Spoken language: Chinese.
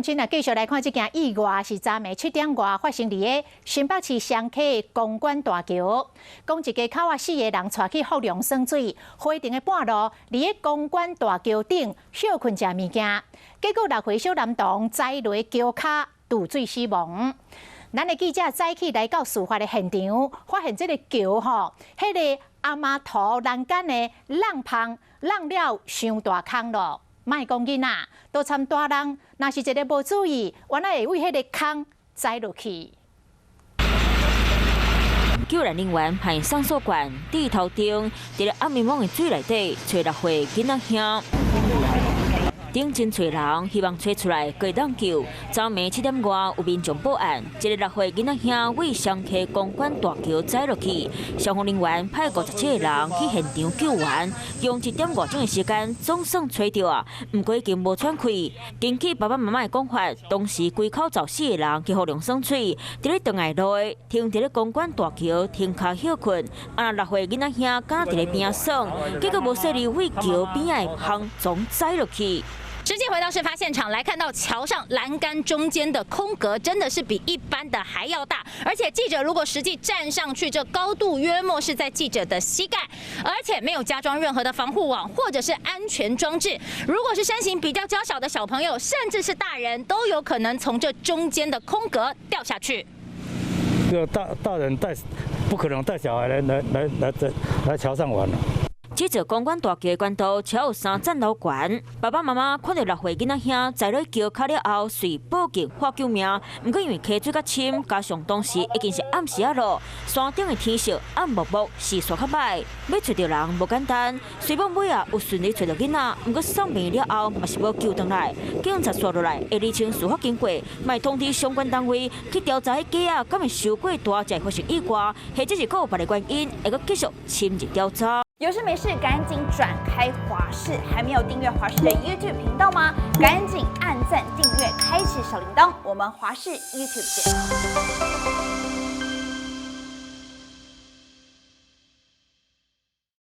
乡亲啊，继续来看这件意外，是昨暝7点外发生伫个新北市双溪的公馆大桥。讲一家口啊4个人带去福良耍水，花庭的半路，伫个公馆大桥顶休困食物件，结果6岁小男童栽落桥骹渡水死亡。咱的记者早起来到事发的现场，发现这个桥吼，迄个阿妈头栏杆的浪棚浪了伤大坑咯。 莫讲囡仔，都参大人，若是一个无注意，原来会为迄个坑栽落去。救援人员派上锁管，伫头顶，伫咧暗暝暝的水内底，找6岁囡仔兄。 顶真找人，希望找出来可以当救。昨暝7点外，有民众报案，一个6岁囡仔兄为双溪公馆大桥栽落去，消防人员派57个人去现场救援，用1点5钟的时间，总算找到啊。不过已经无喘气。根据爸爸妈妈的讲法，当时规口走4个人去福良耍水，伫咧断崖路停伫咧公馆大桥停骹休困。啊，6岁囡仔兄敢伫咧边仔耍，结果无细入为桥边仔的巷总栽落去。 实际回到事发现场来看到桥上栏杆中间的空格真的是比一般的还要大，而且记者如果实际站上去，这高度约莫是在记者的膝盖，而且没有加装任何的防护网或者是安全装置。如果是身形比较娇小的小朋友，甚至是大人，都有可能从这中间的空格掉下去。这个大人不可能带小孩来桥上玩了。 这座公馆大桥的管道超有3层楼高，爸爸妈妈看到6岁囡仔兄栽落桥骹了后，遂报警获救命。不过因为溪水较深，加上当时已经是暗时啊咯，山顶的天色暗漠漠，视线较歹，要找到人无简单。虽然尾啊有顺利找到囡仔，不过送病了后嘛是无救回来。警察刷落来，会厘清事发经过，卖通知相关单位去调查迄鸡啊，敢会受过大只发生意外，或者是还有别的原因，会搁继续深入调查。 有事没事赶紧转开华视，还没有订阅华视的 YouTube 频道吗？赶紧按赞、订阅、开启小铃铛，我们华视 YouTube 见。